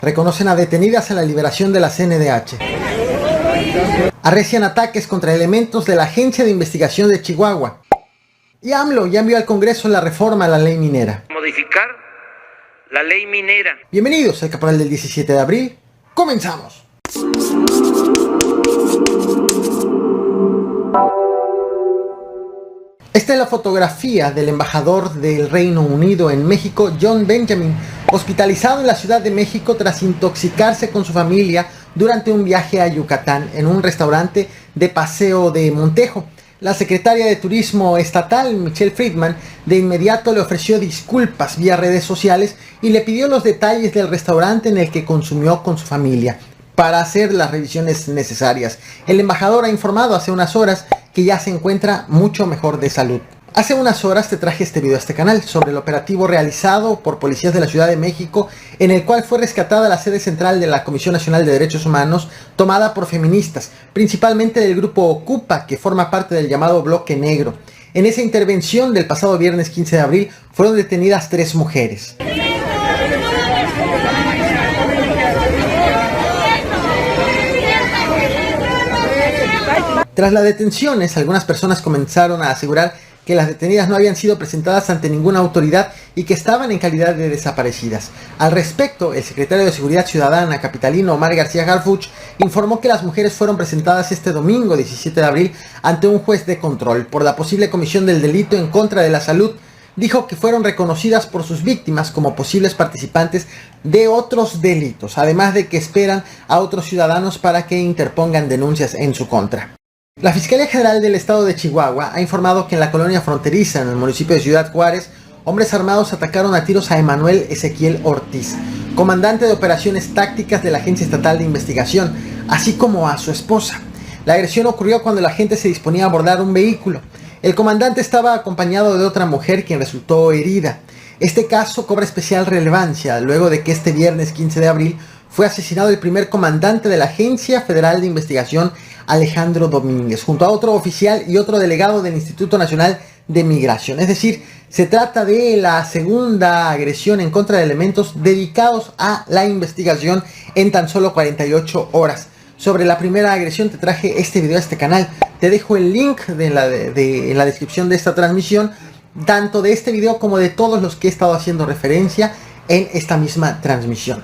Reconocen a detenidas en la liberación de la CNDH. Arrecian ataques contra elementos de la Agencia de Investigación de Chihuahua. Y AMLO ya envió al Congreso la reforma a la ley minera. Modificar la ley minera. Bienvenidos al Caporal del 17 de abril. ¡Comenzamos! Esta es la fotografía del embajador del Reino Unido en México, John Benjamin, hospitalizado en la Ciudad de México tras intoxicarse con su familia durante un viaje a Yucatán en un restaurante de Paseo de Montejo. La secretaria de Turismo Estatal, Michelle Friedman, de inmediato le ofreció disculpas vía redes sociales y le pidió los detalles del restaurante en el que consumió con su familia para hacer las revisiones necesarias. El embajador ha informado hace unas horas que ya se encuentra mucho mejor de salud. Hace unas horas te traje este video a este canal sobre el operativo realizado por policías de la Ciudad de México, en el cual fue rescatada la sede central de la Comisión Nacional de Derechos Humanos, tomada por feministas, principalmente del grupo Ocupa, que forma parte del llamado Bloque Negro. En esa intervención del pasado viernes 15 de abril fueron detenidas 3 mujeres. Tras las detenciones, algunas personas comenzaron a asegurar que las detenidas no habían sido presentadas ante ninguna autoridad y que estaban en calidad de desaparecidas. Al respecto, el secretario de Seguridad Ciudadana capitalino Omar García Harfuch informó que las mujeres fueron presentadas este domingo 17 de abril ante un juez de control por la posible comisión del delito en contra de la salud. Dijo que fueron reconocidas por sus víctimas como posibles participantes de otros delitos, además de que esperan a otros ciudadanos para que interpongan denuncias en su contra. La Fiscalía General del Estado de Chihuahua ha informado que en la colonia fronteriza, en el municipio de Ciudad Juárez, hombres armados atacaron a tiros a Emanuel Ezequiel Ortiz, comandante de operaciones tácticas de la Agencia Estatal de Investigación, así como a su esposa. La agresión ocurrió cuando la gente se disponía a abordar un vehículo. El comandante estaba acompañado de otra mujer quien resultó herida. Este caso cobra especial relevancia luego de que este viernes 15 de abril fue asesinado el primer comandante de la Agencia Federal de Investigación, Alejandro Domínguez, junto a otro oficial y otro delegado del Instituto Nacional de Migración. Es decir, se trata de la segunda agresión en contra de elementos dedicados a la investigación en tan solo 48 horas. Sobre la primera agresión te traje este video a este canal. Te dejo el link en la descripción de esta transmisión, tanto de este video como de todos los que he estado haciendo referencia en esta misma transmisión.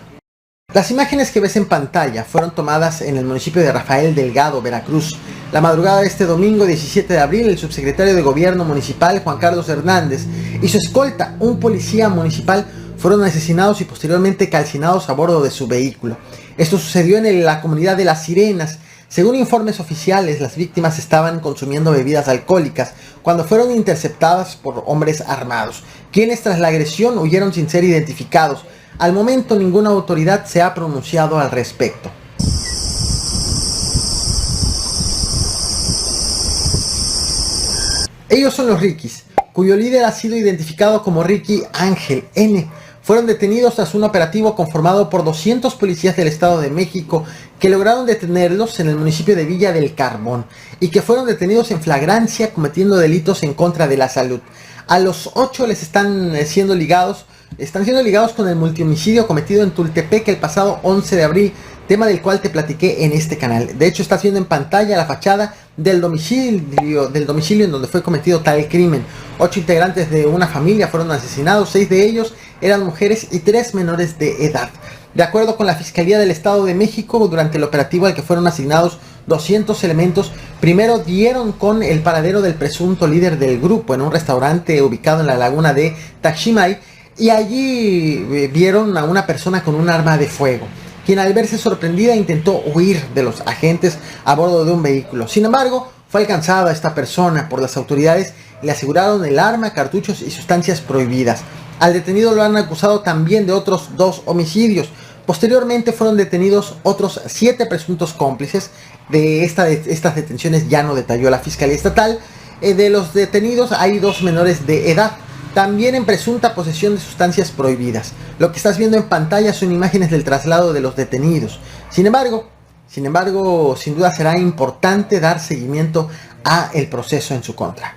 Las imágenes que ves en pantalla fueron tomadas en el municipio de Rafael Delgado, Veracruz. La madrugada de este domingo 17 de abril, el subsecretario de Gobierno Municipal, Juan Carlos Hernández, y su escolta, un policía municipal, fueron asesinados y posteriormente calcinados a bordo de su vehículo. Esto sucedió en la comunidad de Las Sirenas. Según informes oficiales, las víctimas estaban consumiendo bebidas alcohólicas cuando fueron interceptadas por hombres armados, quienes tras la agresión huyeron sin ser identificados. Al momento ninguna autoridad se ha pronunciado al respecto. Ellos son los Riquis, cuyo líder ha sido identificado como Ricky Ángel N. Fueron detenidos tras un operativo conformado por 200 policías del Estado de México que lograron detenerlos en el municipio de Villa del Carbón y que fueron detenidos en flagrancia cometiendo delitos en contra de la salud. A los 8 les están siendo ligados con el multihomicidio cometido en Tultepec el pasado 11 de abril, tema del cual te platiqué en este canal. De hecho, estás viendo en pantalla la fachada del domicilio en donde fue cometido tal crimen. 8 integrantes de una familia fueron asesinados, 6 de ellos eran mujeres y 3 menores de edad. De acuerdo con la Fiscalía del Estado de México, durante el operativo al que fueron asignados 200 elementos, primero dieron con el paradero del presunto líder del grupo en un restaurante ubicado en la laguna de Taximay, y allí vieron a una persona con un arma de fuego, quien al verse sorprendida intentó huir de los agentes a bordo de un vehículo. Sin embargo, fue alcanzada esta persona por las autoridades y le aseguraron el arma, cartuchos y sustancias prohibidas. Al detenido lo han acusado también de otros 2 homicidios. Posteriormente fueron detenidos otros 7 presuntos cómplices. De estas detenciones ya no detalló la Fiscalía Estatal. De los detenidos hay 2 menores de edad, también en presunta posesión de sustancias prohibidas. Lo que estás viendo en pantalla son imágenes del traslado de los detenidos. Sin embargo, sin duda será importante dar seguimiento a el proceso en su contra.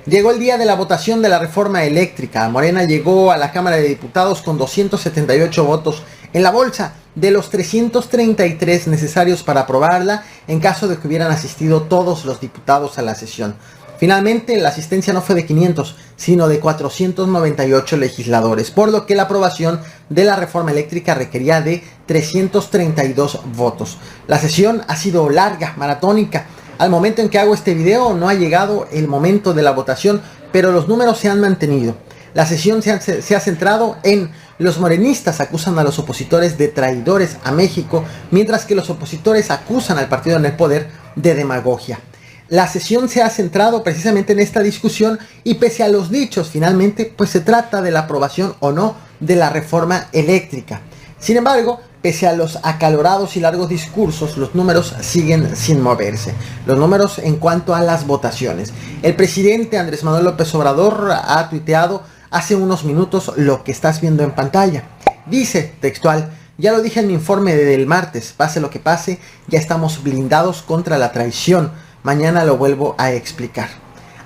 Llegó el día de la votación de la reforma eléctrica. Morena llegó a la Cámara de Diputados con 278 votos en la bolsa de los 333 necesarios para aprobarla en caso de que hubieran asistido todos los diputados a la sesión. Finalmente, la asistencia no fue de 500, sino de 498 legisladores, por lo que la aprobación de la reforma eléctrica requería de 332 votos. La sesión ha sido larga, maratónica. Al momento en que hago este video no ha llegado el momento de la votación, pero los números se han mantenido. La sesión se ha centrado en los morenistas acusan a los opositores de traidores a México, mientras que los opositores acusan al partido en el poder de demagogia. La sesión se ha centrado precisamente en esta discusión y pese a los dichos, finalmente, pues se trata de la aprobación o no de la reforma eléctrica. Sin embargo, pese a los acalorados y largos discursos, los números siguen sin moverse. Los números en cuanto a las votaciones. El presidente Andrés Manuel López Obrador ha tuiteado hace unos minutos lo que estás viendo en pantalla. Dice, textual: ya lo dije en mi informe del martes, pase lo que pase, ya estamos blindados contra la traición. Mañana lo vuelvo a explicar.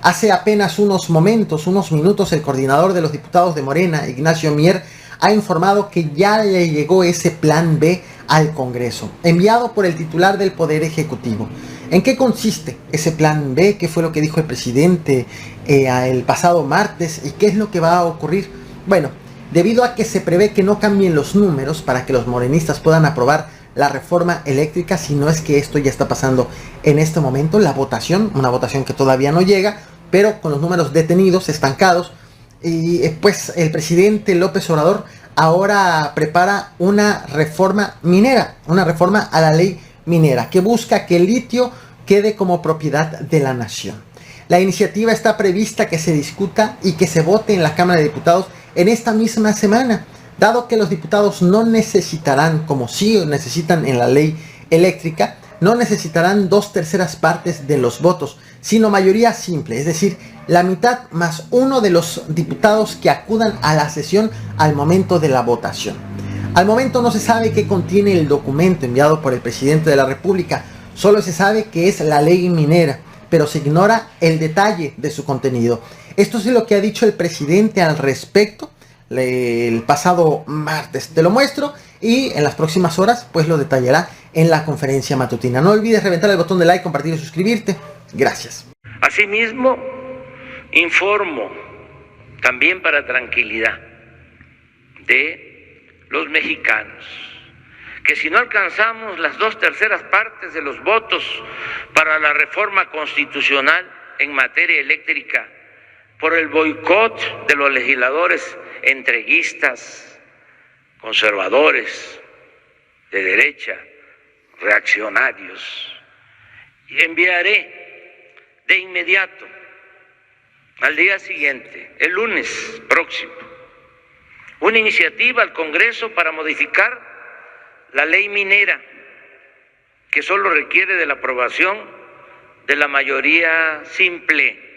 Hace apenas unos minutos, el coordinador de los diputados de Morena, Ignacio Mier, ha informado que ya le llegó ese plan B al Congreso, enviado por el titular del Poder Ejecutivo. ¿En qué consiste ese plan B? ¿Qué fue lo que dijo el presidente el pasado martes? ¿Y qué es lo que va a ocurrir? Bueno, debido a que se prevé que no cambien los números para que los morenistas puedan aprobar la reforma eléctrica, si no es que esto ya está pasando en este momento, la votación, una votación que todavía no llega, pero con los números detenidos, estancados, y pues el presidente López Obrador ahora prepara una reforma minera, una reforma a la ley minera, que busca que el litio quede como propiedad de la nación. La iniciativa está prevista que se discuta y que se vote en la Cámara de Diputados en esta misma semana, dado que los diputados no necesitarán, como sí necesitan en la ley eléctrica, no necesitarán 2/3 partes de los votos, sino mayoría simple, es decir, la mitad más uno de los diputados que acudan a la sesión al momento de la votación. Al momento no se sabe qué contiene el documento enviado por el presidente de la República, solo se sabe que es la ley minera, pero se ignora el detalle de su contenido. Esto es lo que ha dicho el presidente al respecto el pasado martes. Te lo muestro y en las próximas horas pues lo detallará en la conferencia matutina. No olvides reventar el botón de like, compartir y suscribirte. Gracias. Asimismo, informo también para tranquilidad de los mexicanos que si no alcanzamos las 2/3 partes de los votos para la reforma constitucional en materia eléctrica por el boicot de los legisladores entreguistas, conservadores, de derecha, reaccionarios, y enviaré de inmediato, al día siguiente, el lunes próximo, una iniciativa al Congreso para modificar la ley minera, que solo requiere de la aprobación de la mayoría simple